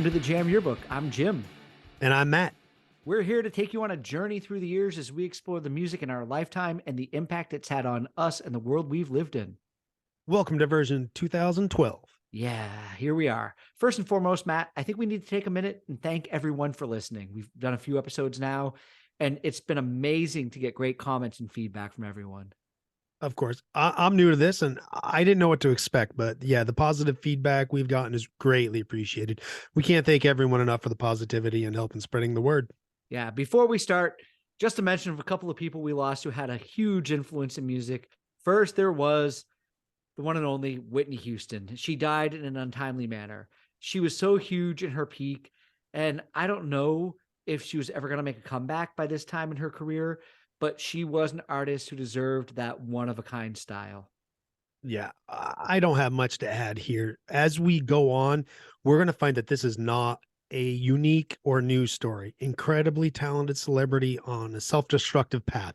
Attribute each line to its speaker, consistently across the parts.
Speaker 1: Welcome to the Jam Yearbook. I'm Jim.
Speaker 2: And I'm Matt.
Speaker 1: We're here to take you on a journey through the years as we explore the music in our lifetime and the impact it's had on us and the world we've lived in.
Speaker 2: Welcome to version 2012.
Speaker 1: Yeah, here we are. First and foremost, Matt, I think we need to take a minute and thank everyone for listening. We've done a few episodes now, and it's been amazing to get great comments and feedback from everyone.
Speaker 2: Of course, I'm new to this and I didn't know what to expect, but yeah, the positive feedback we've gotten is greatly appreciated. We can't thank everyone enough for the positivity and help in spreading the word.
Speaker 1: Yeah, before we start, just a mention of a couple of people we lost who had a huge influence in music. First, there was the one and only Whitney Houston. She died in an untimely manner. She was so huge in her peak, and I don't know if she was ever going to make a comeback by this time in her career, but she was an artist who deserved that one-of-a-kind style.
Speaker 2: Yeah, I don't have much to add here. As we go on, we're going to find that this is not a unique or new story. Incredibly talented celebrity on a self-destructive path.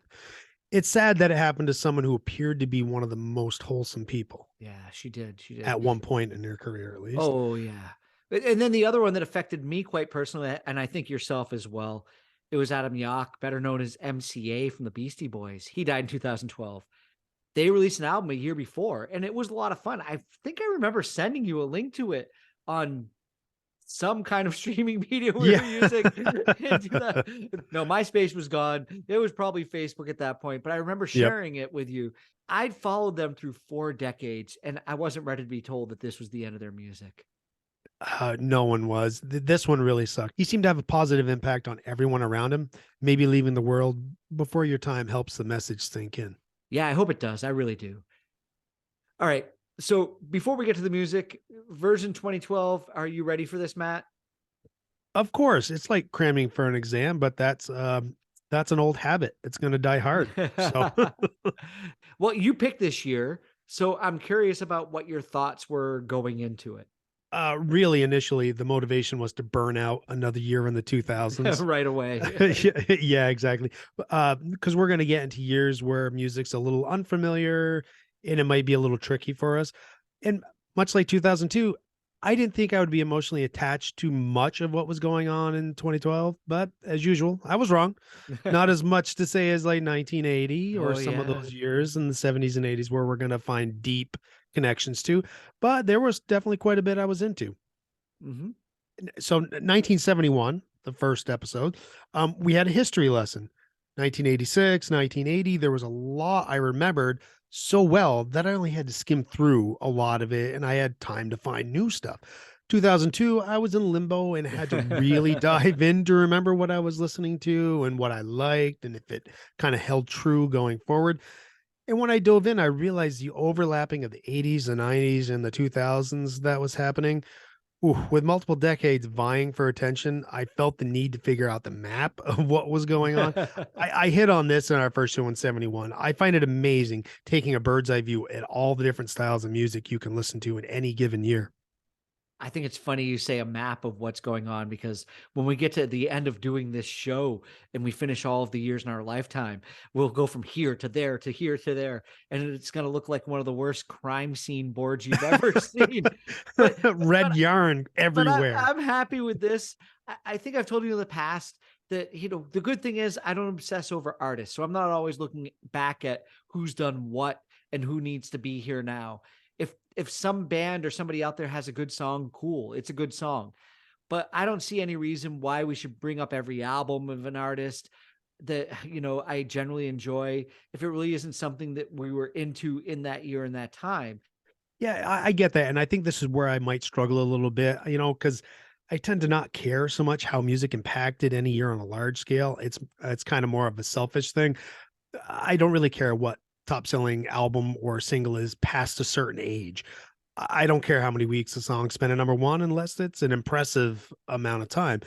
Speaker 2: It's sad that it happened to someone who appeared to be one of the most wholesome people
Speaker 1: Yeah, she did. She did.
Speaker 2: at one point in their career, at least.
Speaker 1: Oh, yeah. And then the other one that affected me quite personally, and I think yourself as well, it was Adam Yauch, better known as MCA from the Beastie Boys. He died in 2012. They released an album a year before, and it was a lot of fun. I think I remember sending you a link to it on some kind of streaming media we were using. No, MySpace was gone. It was probably Facebook at that point, but I remember sharing it with you. I'd followed them through 4 decades, and I wasn't ready to be told that this was the end of their music.
Speaker 2: No one was. This one really sucked. He seemed to have a positive impact on everyone around him. Maybe leaving the world before your time helps the message sink in.
Speaker 1: Yeah, I hope it does. I really do. All right. So before we get to the music, version 2012, are you ready for this, Matt?
Speaker 2: Of course, it's like cramming for an exam, but that's an old habit. It's going to die hard. So,
Speaker 1: well, you picked this year, so I'm curious about what your thoughts were going into it.
Speaker 2: really, initially, the motivation was to burn out another year in the 2000s.
Speaker 1: Right away.
Speaker 2: Yeah, exactly. Because we're going to get into years where music's a little unfamiliar and it might be a little tricky for us. And much like 2002, I didn't think I would be emotionally attached to much of what was going on in 2012, but as usual, I was wrong. Not as much to say as like 1980 or
Speaker 1: Oh,
Speaker 2: some of
Speaker 1: yeah.
Speaker 2: those years in the 70s and 80s where we're going to find deep connections to, but there was definitely quite a bit I was into.
Speaker 1: Mm-hmm.
Speaker 2: So 1971, the first episode, we had a history lesson. 1986, 1980, there was a lot I remembered so well that I only had to skim through a lot of it and I had time to find new stuff. 2002, I was in limbo and had to really dive in to remember what I was listening to and what I liked and if it kind of held true going forward. And when I dove in, I realized the overlapping of the 80s, the 90s, and the 2000s that was happening. Ooh, with multiple decades vying for attention, I felt the need to figure out the map of what was going on. I hit on this in our first show in 71. I find it amazing taking a bird's eye view at all the different styles of music you can listen to in any given year.
Speaker 1: I think it's funny you say a map of what's going on because when we get to the end of doing this show and we finish all of the years in our lifetime, we'll go from here to there to here to there, and it's going to look like one of the worst crime scene boards you've ever seen.
Speaker 2: Red yarn
Speaker 1: But
Speaker 2: everywhere.
Speaker 1: I'm happy with this. I think I've told you in the past that, the good thing is I don't obsess over artists. So I'm not always looking back at who's done what and who needs to be here now. If some band or somebody out there has a good song, cool, it's a good song. But I don't see any reason why we should bring up every album of an artist that, I generally enjoy if it really isn't something that we were into in that year and that time.
Speaker 2: Yeah, I get that. And I think this is where I might struggle a little bit, because I tend to not care so much how music impacted any year on a large scale. It's kind of more of a selfish thing. I don't really care what top selling album or single is past a certain age. I don't care how many weeks a song spent at number one unless it's an impressive amount of time.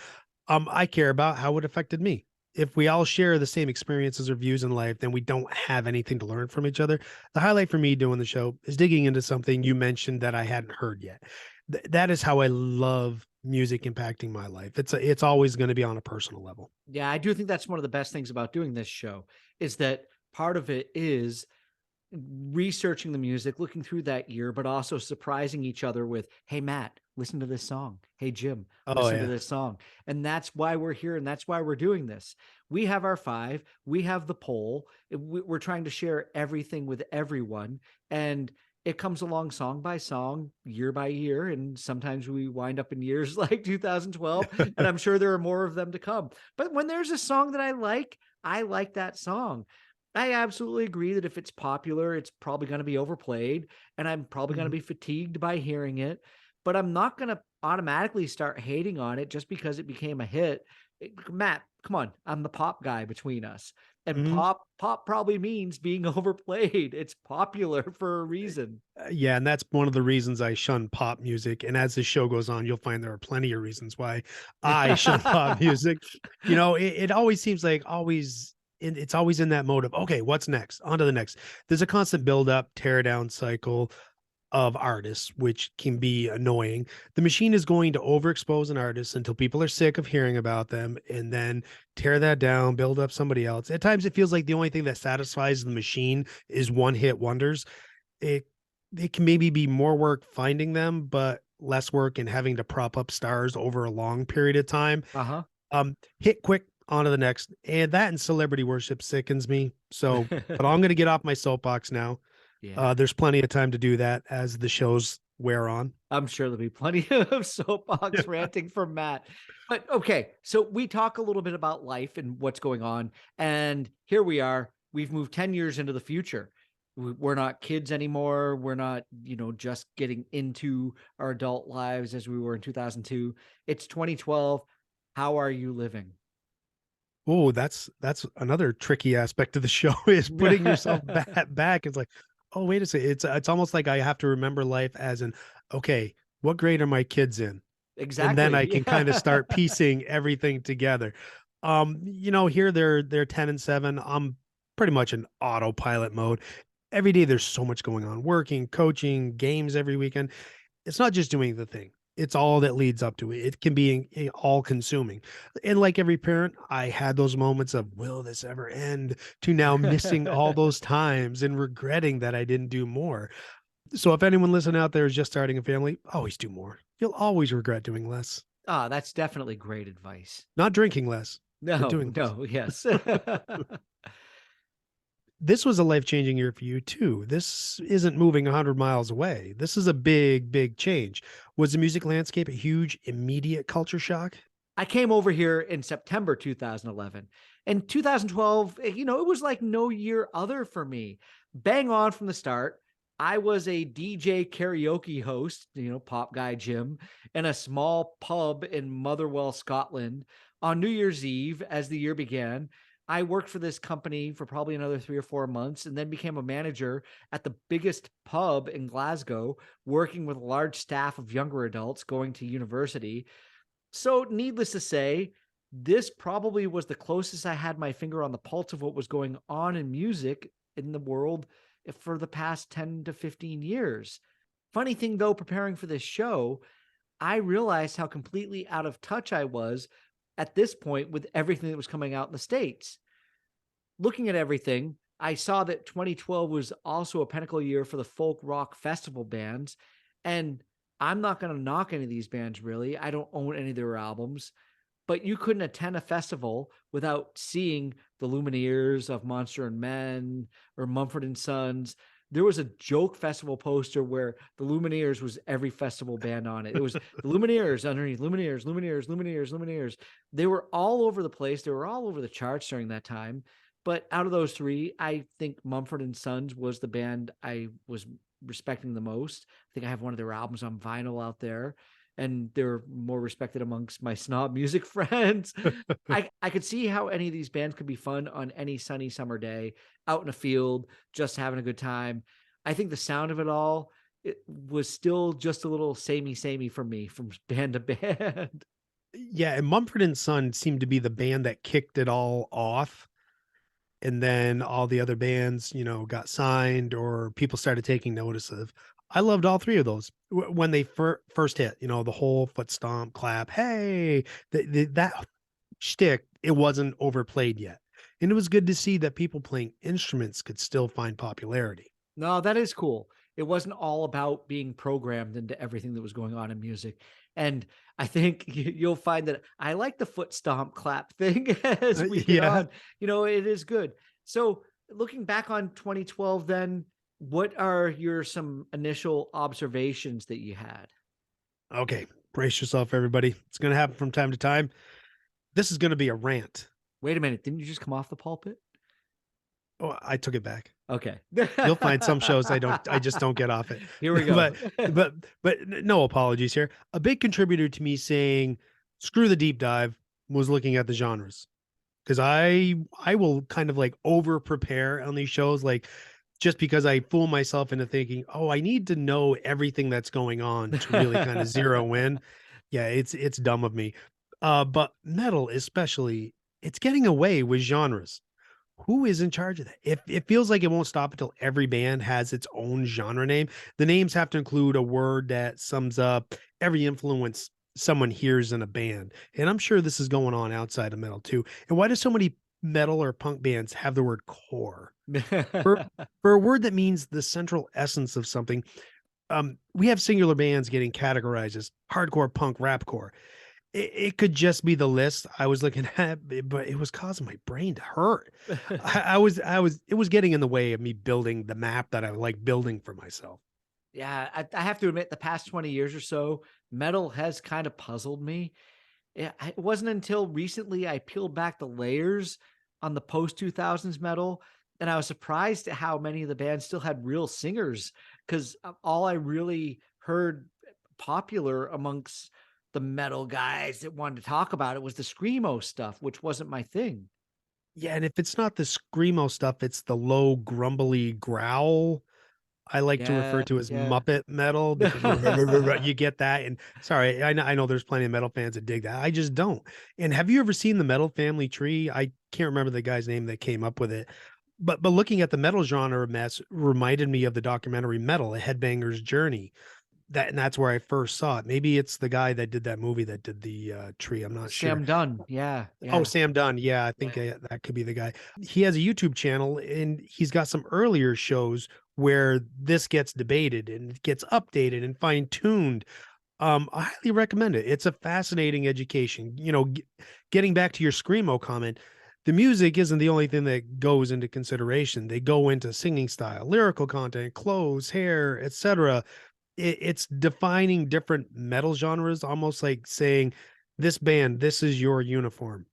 Speaker 2: I care about how it affected me. If we all share the same experiences or views in life, then we don't have anything to learn from each other. The highlight for me doing the show is digging into something you mentioned that I hadn't heard yet. That is how I love music impacting my life. It's always going to be on a personal level.
Speaker 1: Yeah, I do think that's one of the best things about doing this show is that part of it is researching the music, looking through that year, but also surprising each other with, hey, Matt, listen to this song. Hey, Jim,
Speaker 2: Oh
Speaker 1: listen to
Speaker 2: yeah.
Speaker 1: this song. And that's why we're here. And that's why we're doing this. We have our five, we have the poll. We're trying to share everything with everyone. And it comes along song by song, year by year. And sometimes we wind up in years like 2012. And I'm sure there are more of them to come. But when there's a song that I like that song. I absolutely agree that if it's popular, it's probably going to be overplayed and I'm probably going to
Speaker 2: Mhm.
Speaker 1: be fatigued by hearing it, but I'm not going to automatically start hating on it just because it became a hit. Matt, come on, I'm the pop guy between us. And
Speaker 2: Mhm.
Speaker 1: pop probably means being overplayed. It's popular for a reason.
Speaker 2: Yeah, and that's one of the reasons I shun pop music. And as the show goes on, you'll find there are plenty of reasons why I shun pop music. It always seems like it's always in that mode of okay, what's next? On to the next. There's a constant build up, tear down cycle of artists, which can be annoying. The machine is going to overexpose an artist until people are sick of hearing about them and then tear that down, build up somebody else. At times it feels like the only thing that satisfies the machine is one hit wonders. It it can maybe be more work finding them, but less work in having to prop up stars over a long period of time.
Speaker 1: Uh
Speaker 2: Hit quick, on to the next. And that and celebrity worship sickens me. So,
Speaker 1: huh.
Speaker 2: but I'm going to get off my soapbox now.
Speaker 1: Yeah.
Speaker 2: There's plenty of time to do that as the shows wear on.
Speaker 1: I'm sure there'll be plenty of soapbox ranting from Matt. But okay, so we talk a little bit about life and what's going on. And here we are. We've moved 10 years into the future. We're not kids anymore. We're not, just getting into our adult lives as we were in 2002. It's 2012. How are you living?
Speaker 2: Oh, that's another tricky aspect of the show is putting yourself back. It's like, oh, wait a second. It's almost like I have to remember life as an okay, what grade are my kids in? And then I
Speaker 1: Exactly.
Speaker 2: can kind of
Speaker 1: Yeah.
Speaker 2: start piecing everything together. Here they're 10 and 7. I'm pretty much in autopilot mode. Every day there's so much going on, working, coaching, games every weekend. It's not just doing the thing. It's all that leads up to it. It can be all consuming. And like every parent, I had those moments of, will this ever end? To now missing all those times and regretting that I didn't do more. So if anyone listening out there is just starting a family, always do more. You'll always regret doing less.
Speaker 1: Ah, that's definitely great advice.
Speaker 2: Not drinking less, but
Speaker 1: No,
Speaker 2: doing less.
Speaker 1: no, yes.
Speaker 2: This was a life-changing year for you too. This isn't moving 100 miles away. This is a big, big change. Was the music landscape a huge, immediate culture shock?
Speaker 1: I came over here in September 2011. And 2012, it was like no year other for me. Bang on from the start. I was a DJ karaoke host, pop guy Jim, in a small pub in Motherwell, Scotland on New Year's Eve as the year began. I worked for this company for probably another 3 or 4 months and then became a manager at the biggest pub in Glasgow, working with a large staff of younger adults going to university. So, needless to say, this probably was the closest I had my finger on the pulse of what was going on in music in the world for the past 10 to 15 years. Funny thing though, preparing for this show, I realized how completely out of touch I was at this point with everything that was coming out in the States. Looking at everything, I saw that 2012 was also a pinnacle year for the folk rock festival bands. And I'm not going to knock any of these bands really. I don't own any of their albums, but you couldn't attend a festival without seeing the Lumineers of Monster and Men or Mumford and Sons. There was a joke festival poster where the Lumineers was every festival band on it. It was the Lumineers underneath, Lumineers, Lumineers, Lumineers, Lumineers. They were all over the place. They were all over the charts during that time. But out of those three, I think Mumford and Sons was the band I was respecting the most. I think I have one of their albums on vinyl out there, and they're more respected amongst my snob music friends. I could see how any of these bands could be fun on any sunny summer day, out in a field, just having a good time. I think the sound of it all, it was still just a little samey for me from band to band.
Speaker 2: Yeah, and Mumford and Son seemed to be the band that kicked it all off. And then all the other bands, got signed or people started taking notice of. I loved all three of those when they first hit, the whole foot stomp, clap, hey, that shtick, it wasn't overplayed yet. And it was good to see that people playing instruments could still find popularity.
Speaker 1: No, that is cool. It wasn't all about being programmed into everything that was going on in music. And I think you'll find that I like the foot stomp clap thing as we get
Speaker 2: Yeah.
Speaker 1: on. It is good. So looking back on 2012, then what are your some initial observations that you had?
Speaker 2: Okay. Brace yourself, everybody. It's going to happen from time to time. This is going to be a rant.
Speaker 1: Wait a minute, didn't you just come off the pulpit?
Speaker 2: Oh, I took it back.
Speaker 1: Okay.
Speaker 2: You'll find some shows I just don't get off it.
Speaker 1: Here we go.
Speaker 2: But no apologies here. A big contributor to me saying screw the deep dive was looking at the genres. Because I will kind of like over prepare on these shows, like just because I fool myself into thinking, oh, I need to know everything that's going on to really kind of zero in. Yeah, it's dumb of me. But metal especially, it's getting away with genres. Who is in charge of that? If it feels like it won't stop until every band has its own genre name. The names have to include a word that sums up every influence someone hears in a band. And I'm sure this is going on outside of metal too. And why do so many metal or punk bands have the word core? For for a word that means the central essence of something, we have singular bands getting categorized as hardcore, punk, rapcore. It could just be the list I was looking at, but it was causing my brain to hurt. It was getting in the way of me building the map that I like building for myself.
Speaker 1: Yeah, I have to admit, the past 20 years or so, metal has kind of puzzled me. It wasn't until recently I peeled back the layers on the post 2000s metal, and I was surprised at how many of the bands still had real singers because all I really heard popular amongst the metal guys that wanted to talk about it was the screamo stuff, which wasn't my thing.
Speaker 2: Yeah, and if it's not the screamo stuff, it's the low grumbly growl I like to refer
Speaker 1: Yeah,
Speaker 2: to as
Speaker 1: yeah.
Speaker 2: Muppet metal because you get that. And sorry, I know there's plenty of metal fans that dig that. I just don't. And have you ever seen the Metal Family Tree? I can't remember the guy's name that came up with it. But looking at the metal genre mess reminded me of the documentary Metal, A Headbanger's Journey. That's where I first saw it. Maybe it's the guy that did that movie that did the tree. I'm not sure.
Speaker 1: Sam Dunn. Yeah,
Speaker 2: Oh,
Speaker 1: yeah.
Speaker 2: Sam Dunn. Yeah, I think that could be the guy. He has a YouTube channel and he's got some earlier shows where this gets debated and it gets updated and fine tuned. I highly recommend it. It's a fascinating education. Getting back to your screamo comment, the music isn't the only thing that goes into consideration. They go into singing style, lyrical content, clothes, hair, etc. It's defining different metal genres, almost like saying, this band, this is your uniform.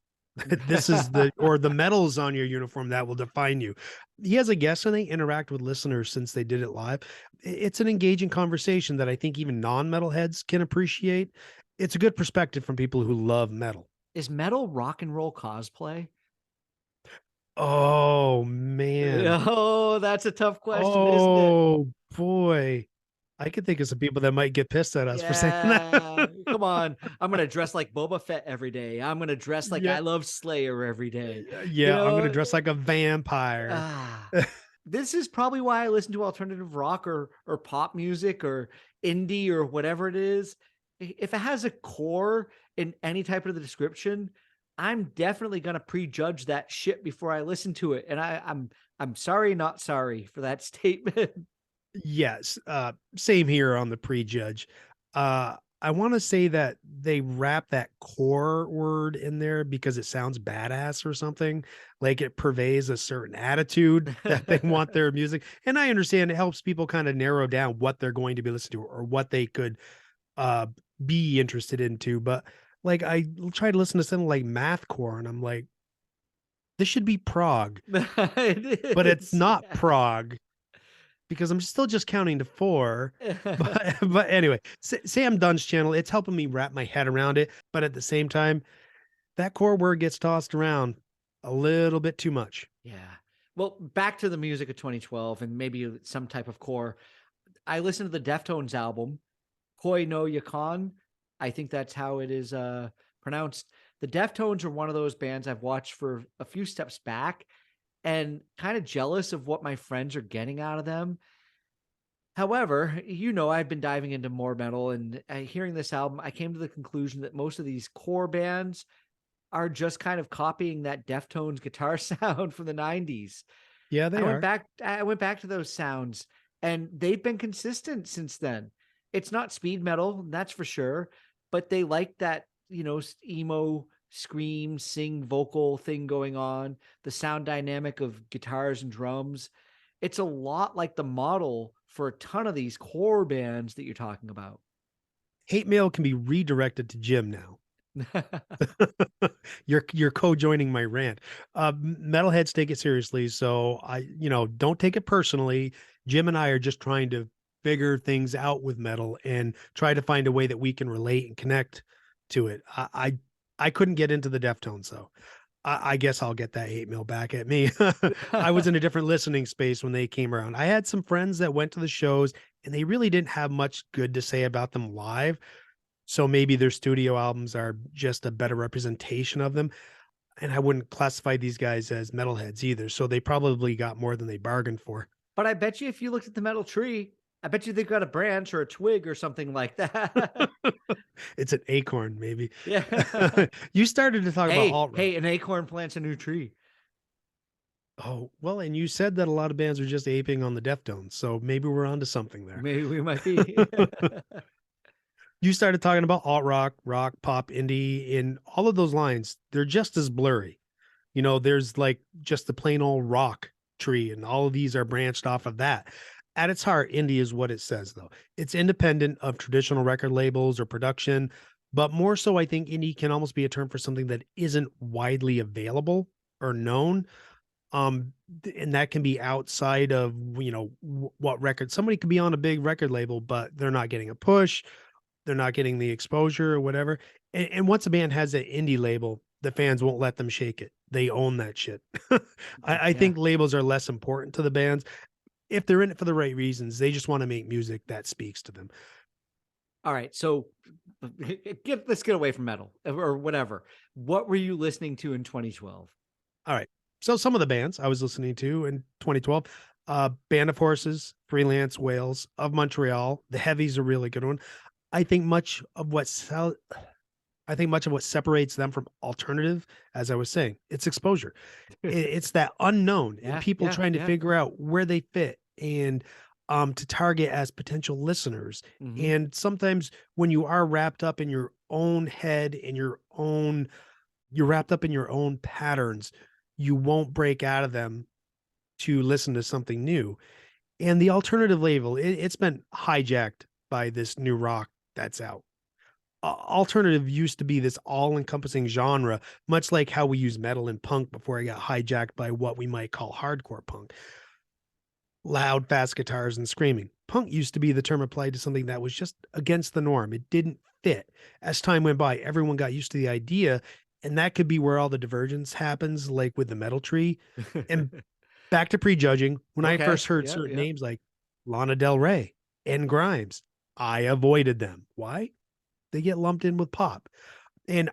Speaker 2: This is the medals on your uniform that will define you. He has a guest and they interact with listeners since they did it live. It's an engaging conversation that I think even non-metal heads can appreciate. It's a good perspective from people who love metal.
Speaker 1: Is metal rock and roll cosplay?
Speaker 2: Oh man.
Speaker 1: Oh, that's a tough question, isn't it?
Speaker 2: Oh boy. I could think of some people that might get pissed at us for saying
Speaker 1: Yeah,
Speaker 2: that.
Speaker 1: come on. I'm gonna dress like Boba Fett every day. I'm gonna dress like
Speaker 2: Yeah.
Speaker 1: I love Slayer every day. You
Speaker 2: Yeah, I'm gonna
Speaker 1: know,
Speaker 2: dress like a vampire.
Speaker 1: ah, this is probably why I listen to alternative rock or pop music or indie or whatever it is. If it has a core in any type of the description, I'm definitely gonna prejudge that shit before I listen to it. And I'm sorry, not sorry for that statement.
Speaker 2: Yes, same here on the prejudge. I want to say that they wrap that core word in there because it sounds badass or something. Like it purveys a certain attitude that they want their music. And I understand it helps people kind of narrow down what they're going to be listening to or what they could uh be interested into. But like I try to listen to something like mathcore and I'm like, this should be prog, but
Speaker 1: It
Speaker 2: it's
Speaker 1: is.
Speaker 2: not prog because I'm still just counting to four.
Speaker 1: Yeah.
Speaker 2: But anyway, Sam Dunn's channel, it's helping me wrap my head around it. But at the same time, that core word gets tossed around a little bit too much.
Speaker 1: Yeah. Well, back to the music of 2012 and maybe some type of core. I listened to the Deftones album, Koi no Yakan. I think that's how it is pronounced. The Deftones are one of those bands I've watched for a few steps back and kind of jealous of what my friends are getting out of them. However, I've been diving into more metal and hearing this album, I came to the conclusion that most of these core bands are just kind of copying that Deftones guitar sound from the 90s.
Speaker 2: Yeah, they are.
Speaker 1: I went back to those sounds And they've been consistent since then. It's not speed metal, that's for sure, but they like that, emo scream, sing vocal thing going on, the sound dynamic of guitars and drums. It's a lot like the model for a ton of these core bands that you're talking about.
Speaker 2: Hate mail can be redirected to Jim now. You're co-joining my rant. Metalheads take it seriously, so don't take it personally. Jim and I are just trying to figure things out with metal and try to find a way that we can relate and connect to it. I couldn't get into the Deftones, so I guess I'll get that hate mail back at me. I was in a different listening space when they came around. I had some friends that went to the shows and they really didn't have much good to say about them live. So maybe their studio albums are just a better representation of them. And I wouldn't classify these guys as metalheads either. So they probably got more than they bargained for.
Speaker 1: But I bet you if you looked at the metal tree, I bet you they've got a branch or a twig or something like that.
Speaker 2: It's an acorn, maybe.
Speaker 1: Yeah.
Speaker 2: You started to talk about
Speaker 1: Hey,
Speaker 2: alt rock.
Speaker 1: hey, an acorn plants a new tree.
Speaker 2: Oh, well, and you said that a lot of bands are just aping on the Deftones. So maybe we're onto something there.
Speaker 1: Maybe we might be.
Speaker 2: You started talking about alt rock, rock, pop, indie, in all of those lines. They're just as blurry. There's like just the plain old rock tree, and all of these are branched off of that. At its heart, indie is what it says, though. It's independent of traditional record labels or production, but more so, I think indie can almost be a term for something that isn't widely available or known. And that can be outside of, what record somebody could be on a big record label, but they're not getting a push, they're not getting the exposure or whatever. And once a band has an indie label, the fans won't let them shake it. They own that shit. I
Speaker 1: Yeah.
Speaker 2: think labels are less important to the bands. If they're in it for the right reasons, they just want to make music that speaks to them.
Speaker 1: All right. So let's get away from metal or whatever. What were you listening to in 2012?
Speaker 2: All right. So some of the bands I was listening to in 2012, Band of Horses, Freelance Whales, Of Montreal, The Heavy's a really good one. I think much of what separates them from alternative, as I was saying, it's exposure. It's that unknown and
Speaker 1: Yeah.
Speaker 2: people
Speaker 1: Yeah.
Speaker 2: trying to
Speaker 1: Yeah.
Speaker 2: figure out where they fit and to target as potential listeners.
Speaker 1: Hmm.
Speaker 2: And sometimes when you are wrapped up in your own head and you're wrapped up in your own patterns, you won't break out of them to listen to something new. And the alternative label, it's been hijacked by this new rock that's out. Alternative used to be this all-encompassing genre, much like how we use metal and punk before it got hijacked by what we might call hardcore punk. Loud, fast guitars and screaming. Punk used to be the term applied to something that was just against the norm. It didn't fit. As time went by, everyone got used to the idea, and that could be where all the divergence happens, like with the metal tree. And back to prejudging, when I
Speaker 1: Okay.
Speaker 2: first heard
Speaker 1: Yeah.
Speaker 2: certain
Speaker 1: Yeah.
Speaker 2: names like Lana Del Rey and Grimes, I avoided them. Why? They get lumped in with pop. And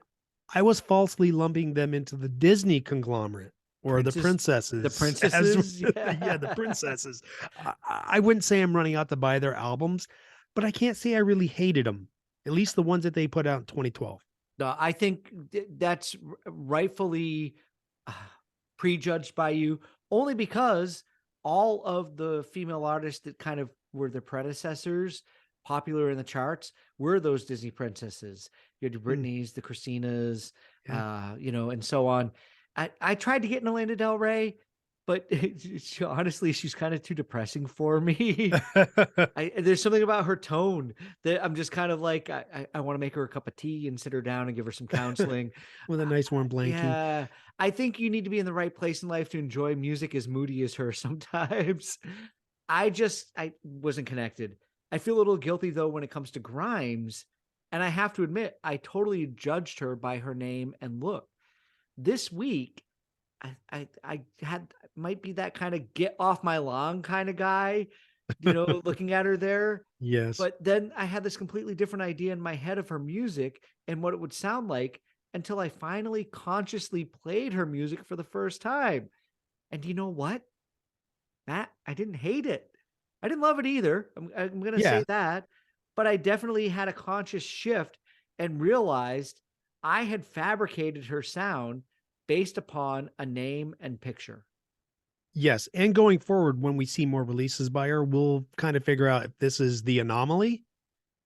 Speaker 2: I was falsely lumping them into the Disney conglomerate or the
Speaker 1: The
Speaker 2: princesses as
Speaker 1: princesses.
Speaker 2: yeah, the
Speaker 1: Yeah.
Speaker 2: princesses. I wouldn't say I'm running out to buy their albums, but I can't say I really hated them. At least the ones that they put out in 2012.
Speaker 1: No, I think that's rightfully uh, prejudged by you only because all of the female artists that kind of were the predecessors, popular in the charts, were those Disney princesses. You had the
Speaker 2: Hmm,
Speaker 1: Britneys, the Christinas,
Speaker 2: yeah.
Speaker 1: and so on. I tried to get into Lana Del Rey, but honestly, she's kind of too depressing for me. There's something about her tone that I'm just kind of like I want to make her a cup of tea and sit her down and give her some counseling.
Speaker 2: With a nice warm blankie.
Speaker 1: Yeah, I think you need to be in the right place in life to enjoy music as moody as her sometimes. I wasn't connected. I feel a little guilty though when it comes to Grimes, and I have to admit I totally judged her by her name and look. This week I had might be that kind of get off my lawn kind of guy, looking at her there.
Speaker 2: Yes.
Speaker 1: But then I had this completely different idea in my head of her music and what it would sound like until I finally consciously played her music for the first time. And you know what? Matt, I didn't hate it. I didn't love it either. I'm going to say
Speaker 2: Yeah.
Speaker 1: that. But I definitely had a conscious shift and realized I had fabricated her sound based upon a name and picture.
Speaker 2: Yes. And going forward, when we see more releases by her, we'll kind of figure out if this is the anomaly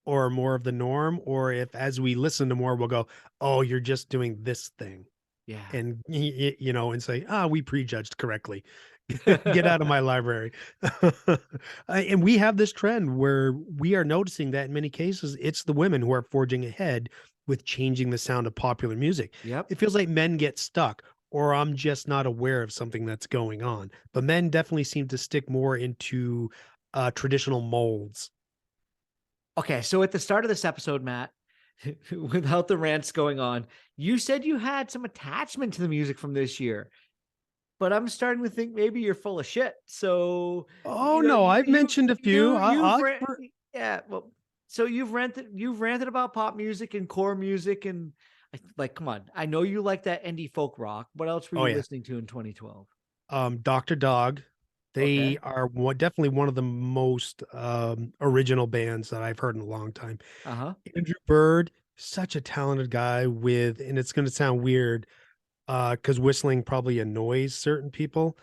Speaker 2: or more of the norm, or if as we listen to more, we'll go, oh, you're just doing this thing.
Speaker 1: Yeah.
Speaker 2: And, and say, we prejudged correctly. Get out of my library. And we have this trend where we are noticing that in many cases, it's the women who are forging ahead with changing the sound of popular music.
Speaker 1: Yep.
Speaker 2: It feels like men get stuck, or I'm just not aware of something that's going on. But men definitely seem to stick more into traditional molds.
Speaker 1: Okay, so at the start of this episode, Matt, without the rants going on, you said you had some attachment to the music from this year, but I'm starting to think maybe you're full of shit. So,
Speaker 2: Oh no, I've mentioned a few.
Speaker 1: you've yeah, well, so you've ranted about pop music and core music and like, come on, I know you like that indie folk rock. What else were
Speaker 2: Oh
Speaker 1: you
Speaker 2: yeah.
Speaker 1: listening to in 2012?
Speaker 2: Dr. Dog. They
Speaker 1: Okay,
Speaker 2: are definitely one of the most original bands that I've heard in a long time.
Speaker 1: uh huh.
Speaker 2: Andrew Bird, such a talented guy with, and it's going to sound weird because whistling probably annoys certain people,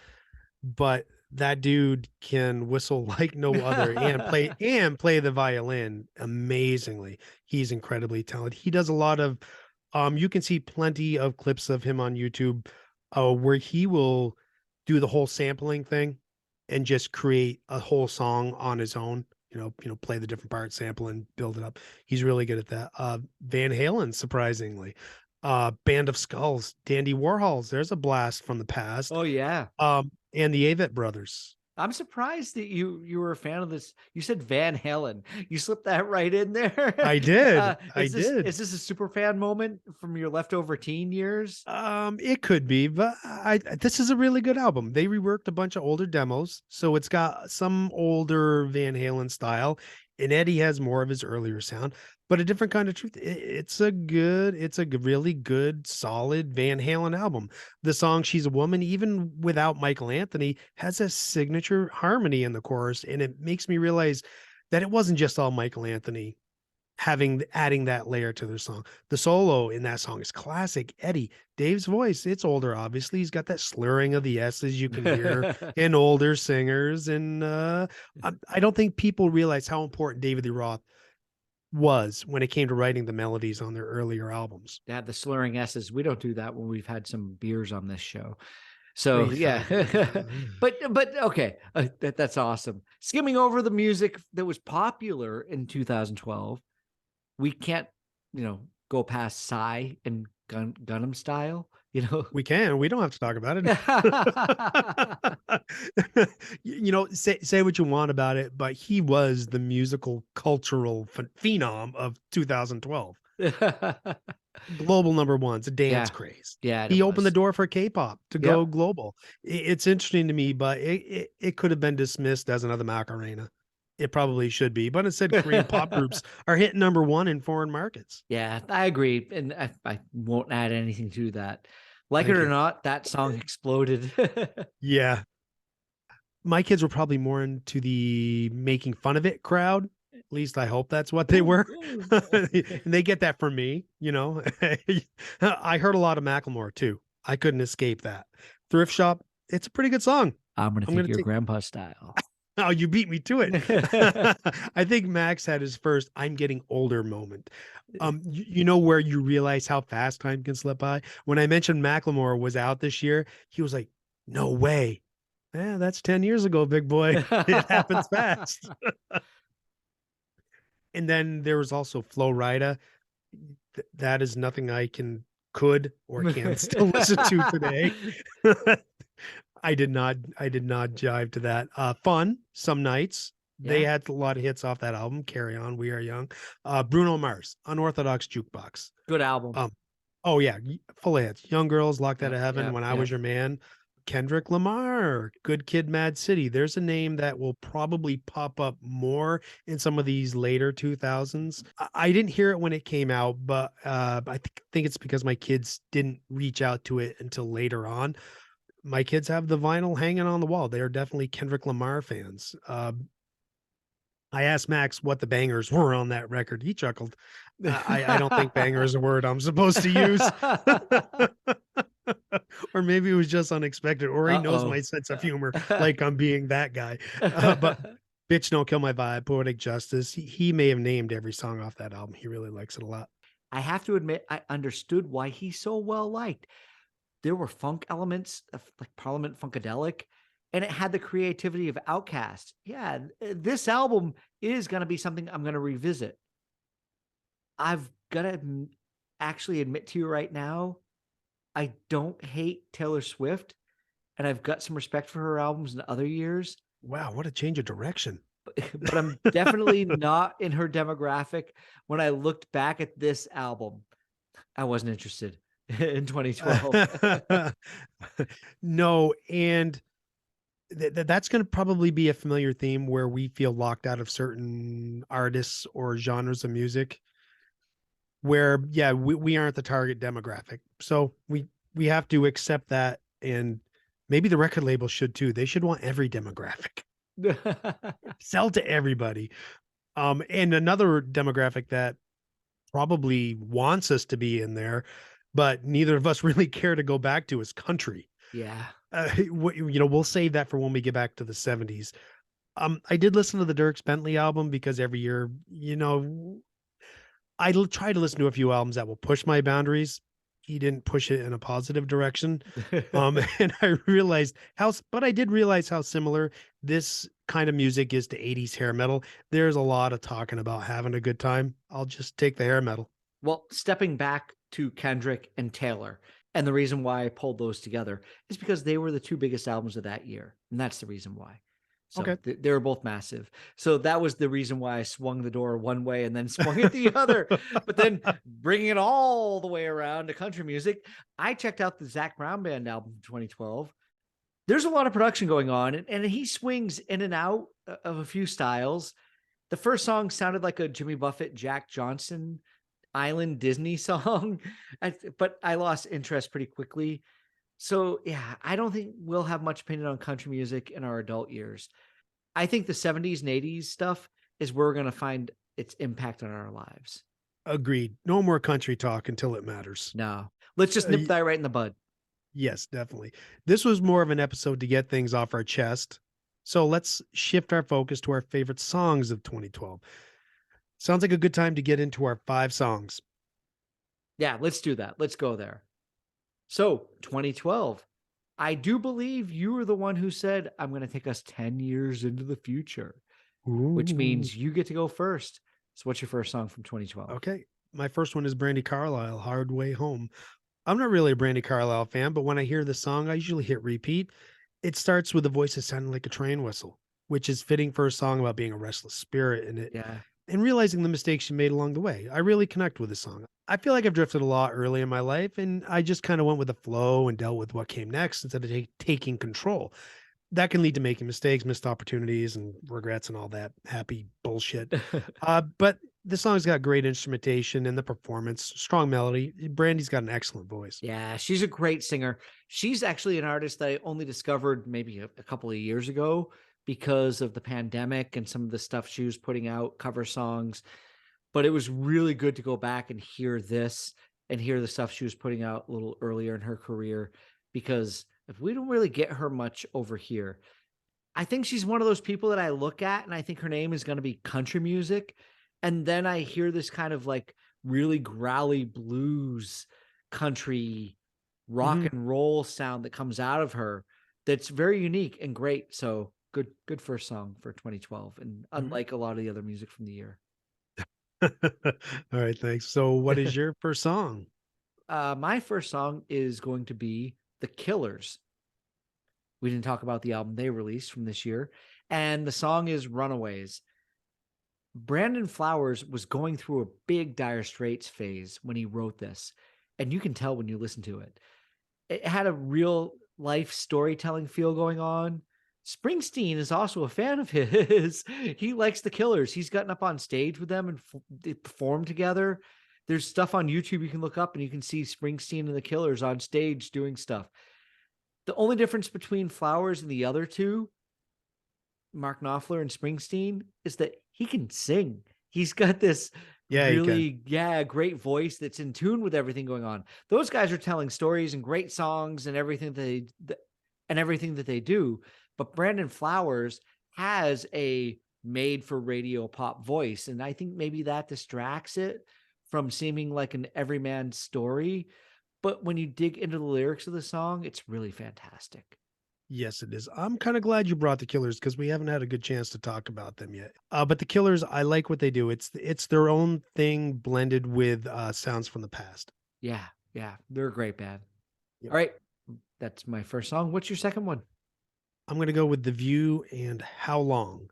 Speaker 2: but that dude can whistle like no other and play the violin amazingly. He's incredibly talented. He does a lot of you can see plenty of clips of him on YouTube where he will do the whole sampling thing and just create a whole song on his own. Play the different parts, sample and build it up. He's really good at that. Van Halen, surprisingly. Band of Skulls, Dandy Warhols. There's a blast from the past.
Speaker 1: Oh yeah.
Speaker 2: And the Avett Brothers.
Speaker 1: I'm surprised that you were a fan of this. You said Van Halen. You slipped that right in there.
Speaker 2: I did. I did.
Speaker 1: Is this a super fan moment from your leftover teen years?
Speaker 2: It could be, but this is a really good album. They reworked a bunch of older demos, so it's got some older Van Halen style, and Eddie has more of his earlier sound, but a different kind of truth. It's a really good, solid Van Halen album. The song "She's a Woman," even without Michael Anthony, has a signature harmony in the chorus, and it makes me realize that it wasn't just all Michael Anthony adding that layer to their song. The solo in that song is classic. Eddie, Dave's voice, it's older, obviously. He's got that slurring of the S's you can hear in older singers. And I don't think people realize how important David Lee Roth was when it came to writing the melodies on their earlier albums.
Speaker 1: Yeah, the slurring S's. We don't do that when we've had some beers on this show. So
Speaker 2: Wait,
Speaker 1: yeah, but okay, that's awesome. Skimming over the music that was popular in 2012, we can't, go past Psy and Gundam Style.
Speaker 2: we can. We don't have to talk about it. Say what you want about it, but he was the musical cultural phenom of 2012. Global number one. It's a dance
Speaker 1: Yeah,
Speaker 2: craze.
Speaker 1: yeah, it
Speaker 2: He opened the
Speaker 1: was.
Speaker 2: door for K-pop to go global. It's interesting to me, but it could have been dismissed as another Macarena. It probably should be, but instead, Korean pop groups are hitting number one in foreign markets.
Speaker 1: Yeah, I agree, and I won't add anything to that. Like it
Speaker 2: Thank
Speaker 1: or
Speaker 2: you.
Speaker 1: not, that song exploded.
Speaker 2: Yeah. My kids were probably more into the making fun of it crowd. At least I hope that's what they were. And they get that from me, I heard a lot of Macklemore too. I couldn't escape that. Thrift Shop, it's a pretty good song.
Speaker 1: I'm gonna
Speaker 2: I'm
Speaker 1: take
Speaker 2: gonna
Speaker 1: your
Speaker 2: take
Speaker 1: grandpa style.
Speaker 2: Oh, you beat me to it. I think Max had his first I'm getting older moment. Where you realize how fast time can slip by? When I mentioned Macklemore was out this year, he was like, no way. Yeah, that's 10 years ago, big boy. It happens fast. And then there was also Flo Rida. That is nothing could or can still listen to today. I did not jive to that. Fun some nights. They
Speaker 1: Yeah,
Speaker 2: had a lot of hits off that album. Carry On, We Are Young. Bruno Mars, Unorthodox Jukebox.
Speaker 1: good album.
Speaker 2: Um, oh yeah, full of hits. Young Girls, Locked Out
Speaker 1: Yeah,
Speaker 2: of Heaven,
Speaker 1: yeah,
Speaker 2: When I
Speaker 1: yeah.
Speaker 2: Was Your Man. Kendrick Lamar, Good Kid, Mad City. There's a name that will probably pop up more in some of these later 2000s. I didn't hear it when it came out, but I think it's because my kids didn't reach out to it until later on. My kids have the vinyl hanging on the wall. They are definitely Kendrick Lamar fans. I asked Max what the bangers were on that record. He chuckled. I don't think banger is a word I'm supposed to use. Or maybe it was just unexpected, or he knows
Speaker 1: Uh-oh.
Speaker 2: my sense of humor, like I'm being that guy. But Bitch Don't Kill My Vibe, Poetic Justice, he may have named every song off that album. He really likes it a lot.
Speaker 1: I have to admit, I understood why he's so well liked. There were funk elements of like Parliament Funkadelic, and it had the creativity of Outkast. Yeah, this album is going to be something I'm going to revisit. I've got to actually admit to you right now, I don't hate Taylor Swift, and I've got some respect for her albums in other years,
Speaker 2: Wow, what a change of direction.
Speaker 1: but I'm definitely not in her demographic. When I looked back at this album, I wasn't interested in 2012.
Speaker 2: No, and that's going to probably be a familiar theme where we feel locked out of certain artists or genres of music where yeah, we aren't the target demographic. So we have to accept that, and maybe the record label should too. They should want every demographic. Sell to everybody. And another demographic that probably wants us to be in there, but neither of us really care to go back to is country.
Speaker 1: Yeah.
Speaker 2: We'll save that for when we get back to the 70s. I did listen to the Dierks Bentley album because every year, try to listen to a few albums that will push my boundaries. He didn't push it in a positive direction. And I did realize how similar this kind of music is to 80s hair metal. There's a lot of talking about having a good time. I'll just take the hair metal.
Speaker 1: Well, stepping back to Kendrick and Taylor, and the reason why I pulled those together is because they were the two biggest albums of that year, and that's the reason why. So
Speaker 2: Okay.
Speaker 1: they were both massive. So that was the reason why I swung the door one way and then swung it the other. But then bringing it all the way around to country music, I checked out the Zach Brown Band album from 2012. There's a lot of production going on, and he swings in and out of a few styles. The first song sounded like a Jimmy Buffett, Jack Johnson Island Disney song, but I lost interest pretty quickly. So yeah, I don't think we'll have much opinion on country music in our adult years. I think the 70s and 80s stuff is where we're going to find its impact on our lives.
Speaker 2: Agreed. No more country talk until it matters.
Speaker 1: No, let's just nip that right in the bud.
Speaker 2: Yes, definitely. This was more of an episode to get things off our chest. So let's shift our focus to our favorite songs of 2012. Sounds like a good time to get into our 5 songs.
Speaker 1: Yeah, let's do that. Let's go there. So 2012, I do believe you were the one who said, I'm going to take us 10 years into the future, which means you get to go first. So what's your first song from 2012?
Speaker 2: Okay. My first one is Brandy Carlisle, Hard Way Home. I'm not really a Brandy Carlisle fan, but when I hear the song, I usually hit repeat. It starts with a voice that sounded like a train whistle, which is fitting for a song about being a restless spirit in it.
Speaker 1: Yeah.
Speaker 2: And realizing the mistakes you made along the way. I really connect with the song. I feel like I've drifted a lot early in my life, and I just kind of went with the flow and dealt with what came next instead of taking control. That can lead to making mistakes, missed opportunities, and regrets and all that happy bullshit. But the song's got great instrumentation and the performance, strong melody. Brandy's got an excellent voice.
Speaker 1: Yeah, she's a great singer. She's actually an artist that I only discovered maybe a couple of years ago because of the pandemic and some of the stuff she was putting out, cover songs. But it was really good to go back and hear this and hear the stuff she was putting out a little earlier in her career, because if we don't really get her much over here, I think she's one of those people that I look at and I think her name is going to be country music. And then I hear this kind of like really growly blues country rock and roll sound that comes out of her that's very unique and great. So good first song for 2012, and unlike a lot of the other music from the year.
Speaker 2: All right, thanks. So what is your first song?
Speaker 1: My first song is going to be The Killers. We didn't talk about the album they released from this year, and the song is Runaways. Brandon Flowers was going through a big Dire Straits phase when he wrote this, and you can tell when you listen to it. It had a real life storytelling feel going on. Springsteen is also a fan of his. He likes the Killers. He's gotten up on stage with them and they performed together. There's stuff on YouTube you can look up and you can see Springsteen and the Killers on stage doing stuff. The only difference between Flowers and the other two, Mark Knopfler and Springsteen, is that he can sing. He's got this
Speaker 2: Yeah, you can.
Speaker 1: really, yeah, great voice that's in tune with everything going on. Those guys are telling stories and great songs and everything that they do. But Brandon Flowers has a made for radio pop voice. And I think maybe that distracts it from seeming like an everyman story. But when you dig into the lyrics of the song, it's really fantastic.
Speaker 2: Yes, it is. I'm kind of glad you brought the Killers because we haven't had a good chance to talk about them yet. But the Killers, I like what they do. It's their own thing blended with sounds from the past.
Speaker 1: Yeah, yeah, they're a great band.
Speaker 2: Yep.
Speaker 1: All right, that's my first song. What's your second one?
Speaker 2: I'm gonna go with The View and How Long.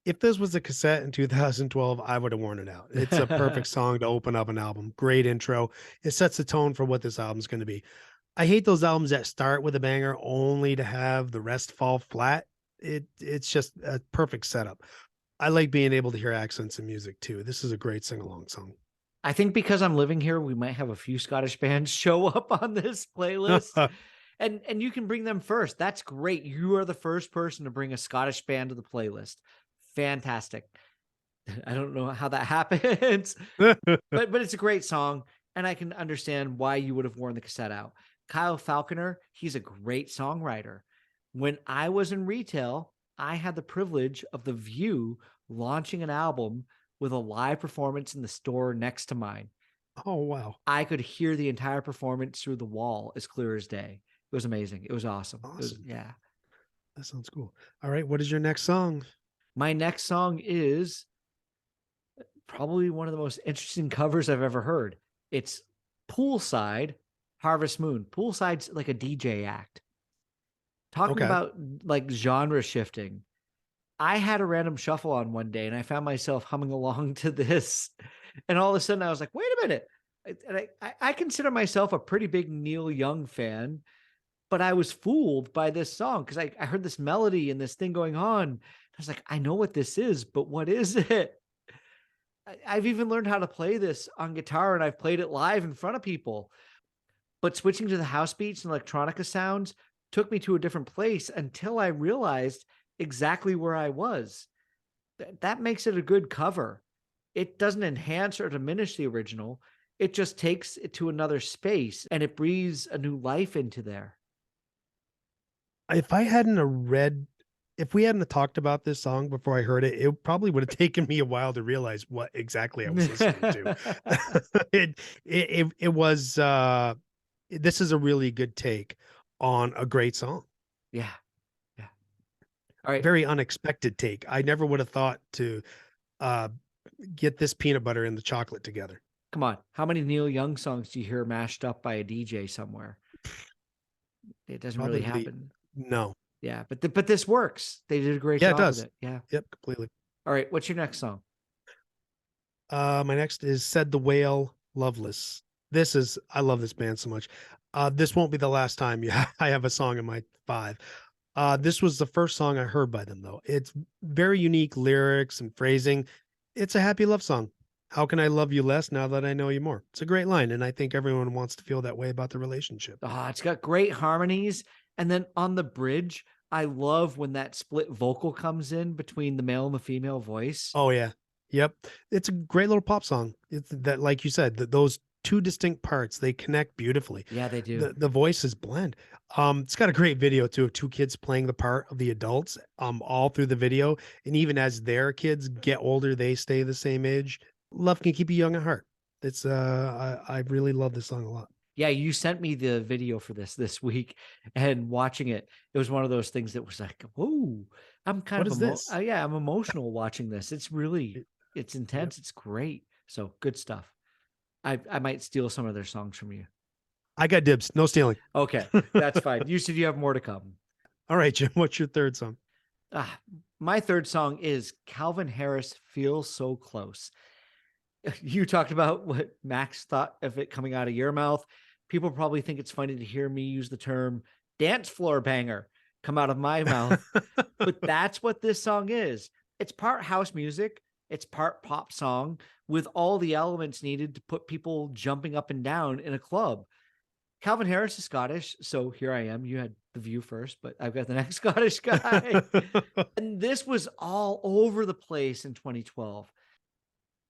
Speaker 2: If this was a cassette in 2012, I would have worn it out. It's a perfect song to open up an album. Great intro. It sets the tone for what this album's going to be. I hate those albums that start with a banger only to have the rest fall flat. It's just a perfect setup. I like being able to hear accents in music too. This is a great sing-along song.
Speaker 1: I think because I'm living here, we might have a few Scottish bands show up on this playlist. And you can bring them first. That's great. You are the first person to bring a Scottish band to the playlist. Fantastic. I don't know how that happens, but it's a great song, and I can understand why you would have worn the cassette out. Kyle Falconer, he's a great songwriter. When I was in retail, I had the privilege of The View launching an album with a live performance in the store next to mine.
Speaker 2: Oh wow.
Speaker 1: I could hear the entire performance through the wall as clear as day. It was amazing. It was awesome.
Speaker 2: Awesome.
Speaker 1: Yeah.
Speaker 2: That sounds cool. All right, what is your next song?
Speaker 1: My next song is probably one of the most interesting covers I've ever heard. It's Poolside Harvest Moon. Poolside's like a DJ act. Talking
Speaker 2: Okay.
Speaker 1: about like genre shifting. I had a random shuffle on one day and I found myself humming along to this. And all of a sudden I was like, wait a minute. And I consider myself a pretty big Neil Young fan, but I was fooled by this song because I heard this melody and this thing going on. I was like, I know what this is, but what is it? I've even learned how to play this on guitar and I've played it live in front of people. But switching to the house beats and electronica sounds took me to a different place until I realized exactly where I was. That makes it a good cover. It doesn't enhance or diminish the original. It just takes it to another space and it breathes a new life into there.
Speaker 2: If I hadn't a read if we hadn't talked about this song before I heard it, it probably would have taken me a while to realize what exactly I was listening to. It was this is a really good take on a great song.
Speaker 1: Yeah. Yeah. All right.
Speaker 2: Very unexpected take. I never would have thought to uh get this peanut butter and the chocolate together.
Speaker 1: Come on. How many Neil Young songs do you hear mashed up by a DJ somewhere? It doesn't really
Speaker 2: Probably
Speaker 1: happen.
Speaker 2: no.
Speaker 1: Yeah, but this works. They did a great
Speaker 2: Yeah, it
Speaker 1: job with
Speaker 2: does.
Speaker 1: it. Yeah.
Speaker 2: Yep, completely.
Speaker 1: All right. What's your next song?
Speaker 2: My next is Said the Whale, Loveless. I love this band so much. This won't be the last time I have a song in my five. This was the first song I heard by them though. It's very unique lyrics and phrasing. It's a happy love song. How can I love you less now that I know you more? It's a great line, and I think everyone wants to feel that way about the relationship.
Speaker 1: It's got great harmonies. And then on the bridge, I love when that split vocal comes in between the male and the female voice.
Speaker 2: Oh yeah. Yep. It's a great little pop song. It's that, like you said, that those two distinct parts, they connect beautifully.
Speaker 1: Yeah, they do.
Speaker 2: The voices blend. It's got a great video too of two kids playing the part of the adults all through the video. And even as their kids get older, they stay the same age. Love can keep you young at heart. It's I really love this song a lot.
Speaker 1: Yeah, you sent me the video for this week, and watching it, it was one of those things that was like, whoa, I'm kind
Speaker 2: What
Speaker 1: of
Speaker 2: is this?
Speaker 1: yeah, I'm emotional watching this. It's really, it's
Speaker 2: Yep.
Speaker 1: intense. It's great. So good stuff. I might steal some of their songs from you.
Speaker 2: I got dibs. No stealing.
Speaker 1: Okay, that's fine. You said you have more to come.
Speaker 2: All right, Jim. What's your third song?
Speaker 1: My third song is Calvin Harris, Feels So Close. You talked about what Max thought of it coming out of your mouth. People probably think it's funny to hear me use the term dance floor banger come out of my mouth, but that's what this song is. It's part house music, it's part pop song with all the elements needed to put people jumping up and down in a club. Calvin Harris is Scottish, so here I am. You had The View first, but I've got the next Scottish guy. And this was all over the place in 2012.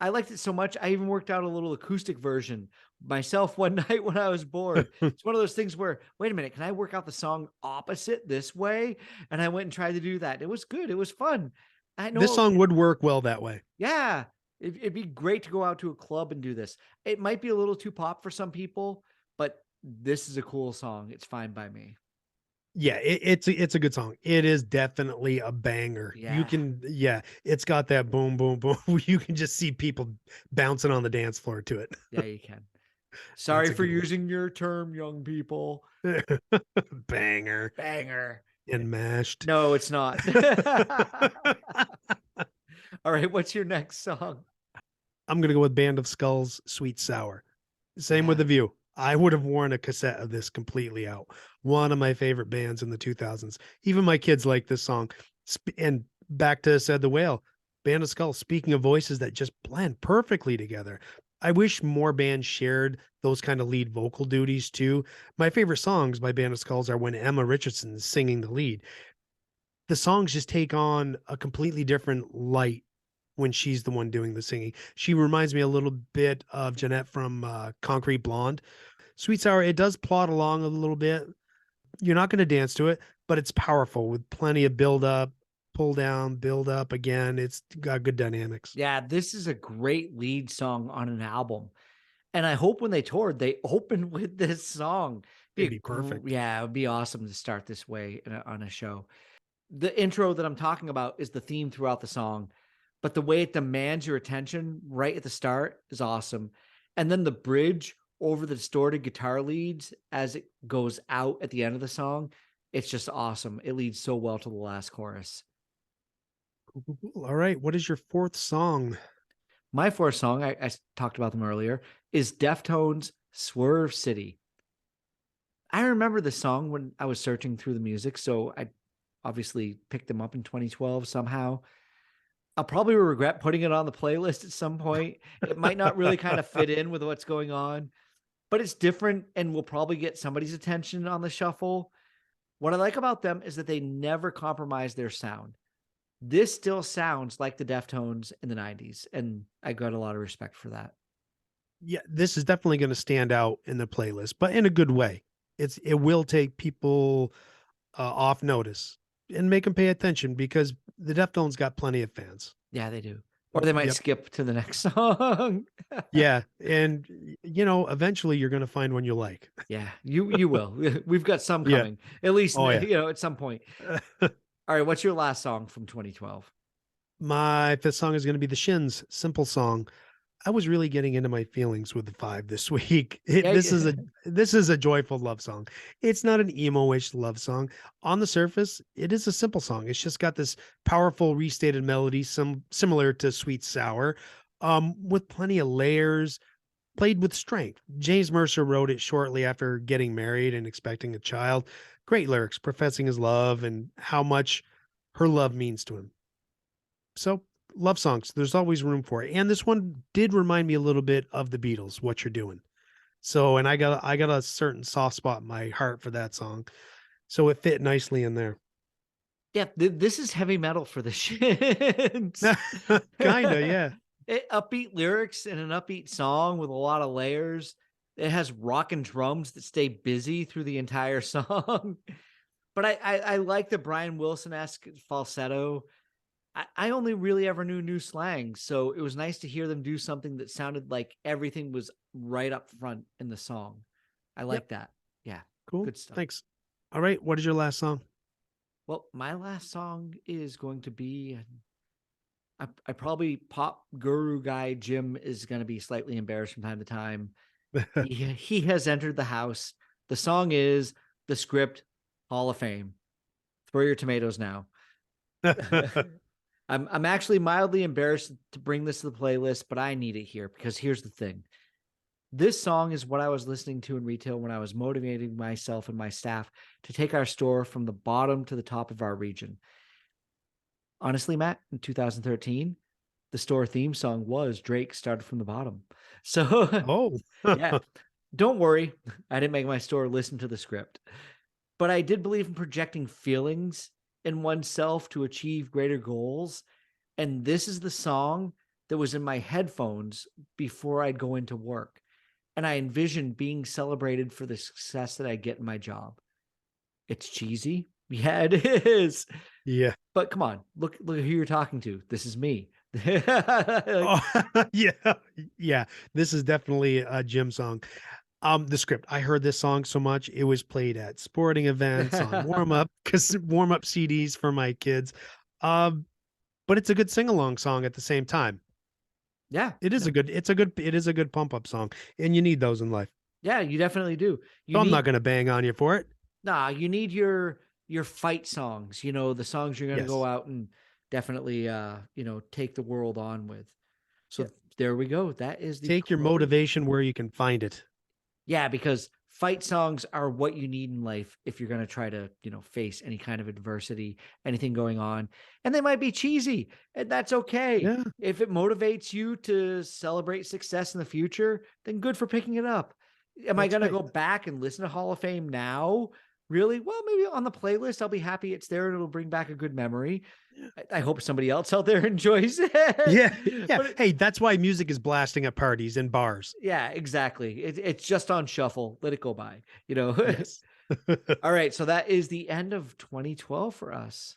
Speaker 1: I liked it so much. I even worked out a little acoustic version myself one night when I was bored. It's one of those things where, wait a minute, can I work out the song opposite this way? And I went and tried to do that. It was good. It was fun. I
Speaker 2: This
Speaker 1: know,
Speaker 2: song would work well that way.
Speaker 1: yeah, it'd be great to go out to a club and do this. It might be a little too pop for some people, but this is a cool song. It's fine by me.
Speaker 2: Yeah, it's a good song. It is definitely a banger. You
Speaker 1: Yeah,
Speaker 2: can, yeah, it's got that boom, boom, boom. You can just see people bouncing on the dance floor to it.
Speaker 1: yeah, you can.
Speaker 2: That's
Speaker 1: Sorry
Speaker 2: a
Speaker 1: for
Speaker 2: good one.
Speaker 1: using your term, young people.
Speaker 2: Banger
Speaker 1: Banger.
Speaker 2: and mashed.
Speaker 1: No, it's not. All right, what's your next song?
Speaker 2: I'm gonna go with Band of Skulls, Sweet Sour. Same with
Speaker 1: Yeah.
Speaker 2: The View. I would have worn a cassette of this completely out. One of my favorite bands in the 2000s. Even my kids like this song. And back to Said the Whale, Band of Skulls. Speaking of voices that just blend perfectly together. I wish more bands shared those kind of lead vocal duties too. My favorite songs by Band of Skulls are when Emma Richardson is singing the lead. The songs just take on a completely different light when she's the one doing the singing. She reminds me a little bit of Jeanette from Concrete Blonde. Sweet Sour, it does plot along a little bit. You're not going to dance to it, but it's powerful with plenty of build up, pull down, build up again. It's got good dynamics.
Speaker 1: Yeah, this is a great lead song on an album. And I hope when they toured, they opened with this song.
Speaker 2: It'd be perfect.
Speaker 1: Yeah, it would be awesome to start this way on a show. The intro that I'm talking about is the theme throughout the song, but the way it demands your attention right at the start is awesome. And then the bridge over the distorted guitar leads as it goes out at the end of the song, it's just awesome. It leads so well to the last chorus.
Speaker 2: Cool, cool, cool. All right. What is your fourth song?
Speaker 1: My fourth song, I talked about them earlier, is Deftones' Swerve City. I remember the song when I was searching through the music, so I obviously picked them up in 2012 somehow. I'll probably regret putting it on the playlist at some point. It might not really kind of fit in with what's going on, but it's different and will probably get somebody's attention on the shuffle. What I like about them is that they never compromise their sound. This still sounds like the Deftones in the 90s, and I got a lot of respect for that.
Speaker 2: Yeah, this is definitely going to stand out in the playlist, but in a good way. It will take people off notice and make them pay attention because the Deftones got plenty of fans.
Speaker 1: Yeah, they do. Or they might
Speaker 2: Yep.
Speaker 1: skip to the next song.
Speaker 2: Yeah, and eventually you're going to find one you like.
Speaker 1: Yeah, you will. We've got some
Speaker 2: Yeah.
Speaker 1: coming. At least
Speaker 2: Oh yeah.
Speaker 1: at some point. All right, what's your last song from 2012?
Speaker 2: My fifth song is going to be The Shins, Simple Song. I was really getting into my feelings with the five this week.
Speaker 1: Yeah,
Speaker 2: This is a joyful love song. It's not an emo-ish love song. On the surface, it is a simple song. It's just got this powerful restated melody, similar to Sweet Sour, with plenty of layers, played with strength. James Mercer wrote it shortly after getting married and expecting a child. Great lyrics, professing his love and how much her love means to him. So love songs, there's always room for it. And this one did remind me a little bit of the Beatles, What You're Doing. So, and I got a certain soft spot in my heart for that song. So it fit nicely in there.
Speaker 1: yeah. This is heavy metal for the Shins.
Speaker 2: Kinda, yeah.
Speaker 1: Upbeat lyrics and an upbeat song with a lot of layers. It has rock and drums that stay busy through the entire song. But I like the Brian Wilson-esque falsetto. I only really ever knew new slang, so it was nice to hear them do something that sounded like everything was right up front in the song. I
Speaker 2: Yep.
Speaker 1: like that. Yeah,
Speaker 2: Cool.
Speaker 1: good stuff.
Speaker 2: Thanks. All right. What is your last song?
Speaker 1: Well, my last song is going to be I probably pop guru guy Jim is going to be slightly embarrassed from time to time. He has entered the house. The song is The Script Hall of Fame. Throw your tomatoes now. I'm actually mildly embarrassed to bring this to the playlist, but I need it here because here's the thing. This song is what I was listening to in retail when I was motivating myself and my staff to take our store from the bottom to the top of our region. Honestly, Matt, in 2013, the store theme song was Drake Started from the Bottom. So,
Speaker 2: Oh.
Speaker 1: yeah, don't worry. I didn't make my store listen to the script, but I did believe in projecting feelings in oneself to achieve greater goals. And this is the song that was in my headphones before I'd go into work. And I envisioned being celebrated for the success that I get in my job. It's cheesy. Yeah, it is.
Speaker 2: Yeah.
Speaker 1: But come on, look who you're talking to. This is me. Like,
Speaker 2: Oh, yeah. Yeah. This is definitely a Jim song. The script. I heard this song so much. It was played at sporting events on warm up CDs for my kids. Um, but it's a good sing along song at the same time.
Speaker 1: yeah,
Speaker 2: It is
Speaker 1: no,
Speaker 2: it is a good pump up song, and you need those in life.
Speaker 1: yeah, you definitely do. You
Speaker 2: So I'm not
Speaker 1: need
Speaker 2: going to bang on you for it.
Speaker 1: nah, you need your fight songs, the songs you're gonna go
Speaker 2: Yes.
Speaker 1: out and definitely take the world on with. So
Speaker 2: Yeah.
Speaker 1: there we go. That is the
Speaker 2: Take your
Speaker 1: close.
Speaker 2: motivation where you can find it.
Speaker 1: Yeah, because fight songs are what you need in life if you're going to try to, face any kind of adversity, anything going on. And they might be cheesy, and that's okay.
Speaker 2: Yeah.
Speaker 1: If it motivates you to celebrate success in the future, then good for picking it up. Am I
Speaker 2: That's
Speaker 1: going to
Speaker 2: right.
Speaker 1: go back and listen to Hall of Fame now? Really? Well, maybe on the playlist, I'll be happy it's there and it'll bring back a good memory.
Speaker 2: Yeah.
Speaker 1: I hope somebody else out there enjoys it.
Speaker 2: Yeah. Yeah.
Speaker 1: But
Speaker 2: Hey, that's why music is blasting at parties and bars.
Speaker 1: yeah, exactly. It's just on shuffle. Let it go by.
Speaker 2: Yes.
Speaker 1: All right. So that is the end of 2012 for us.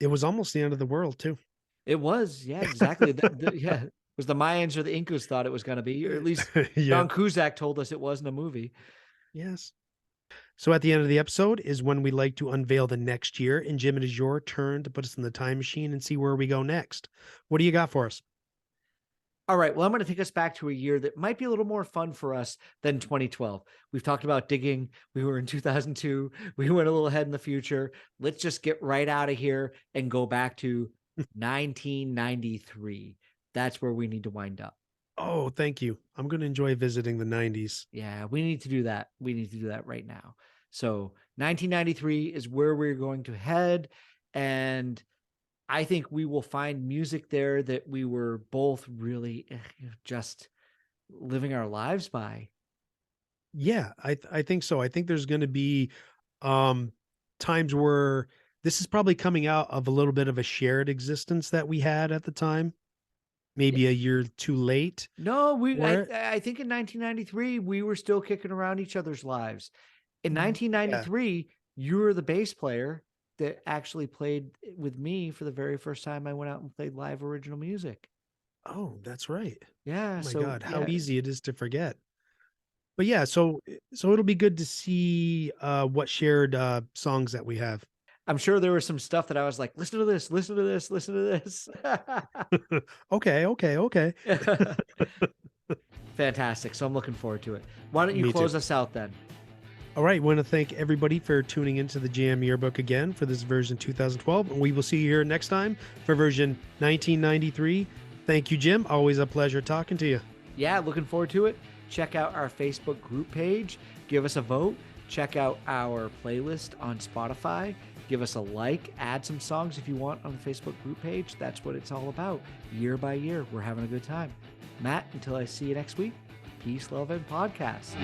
Speaker 2: It was almost the end of the world too.
Speaker 1: It was. Yeah, exactly. Yeah. It was the Mayans or the Incas thought it was going to be, or at least
Speaker 2: Yeah.
Speaker 1: John Cusack told us it wasn't a movie.
Speaker 2: Yes. So at the end of the episode is when we like to unveil the next year. And Jim, it is your turn to put us in the time machine and see where we go next. What do you got for us?
Speaker 1: All right. Well, I'm going to take us back to a year that might be a little more fun for us than 2012. We've talked about digging. We were in 2002. We went a little ahead in the future. Let's just get right out of here and go back to 1993. That's where we need to wind up.
Speaker 2: Oh, thank you. I'm going to enjoy visiting the 90s.
Speaker 1: Yeah, we need to do that. We need to do that right now. So 1993 is where we're going to head. And I think we will find music there that we were both really just living our lives by.
Speaker 2: Yeah, I think so. I think there's going to be times where this is probably coming out of a little bit of a shared existence that we had at the time. Maybe a year too late.
Speaker 1: No,
Speaker 2: for it.
Speaker 1: I think in 1993 we were still kicking around each other's lives. In
Speaker 2: Yeah.
Speaker 1: 1993, you were the bass player that actually played with me for the very first time I went out and played live original music.
Speaker 2: Oh, that's right.
Speaker 1: Yeah,
Speaker 2: Oh my
Speaker 1: so
Speaker 2: God, how
Speaker 1: yeah,
Speaker 2: easy it is to forget. But yeah, so it'll be good to see what shared songs that we have.
Speaker 1: I'm sure there was some stuff that I was like, listen to this, listen to this, listen to this.
Speaker 2: Okay.
Speaker 1: Fantastic. So I'm looking forward to it. Why don't you
Speaker 2: Me
Speaker 1: close
Speaker 2: too.
Speaker 1: us out then?
Speaker 2: All right, want to thank everybody for tuning into the Jam Yearbook again for this version 2012. And we will see you here next time for version 1993. Thank you, Jim. Always a pleasure talking to you.
Speaker 1: Yeah, looking forward to it. Check out our Facebook group page. Give us a vote. Check out our playlist on Spotify. Give us a like. Add some songs if you want on the Facebook group page. That's what it's all about. Year by year, we're having a good time. Matt, until I see you next week, peace, love, and podcast.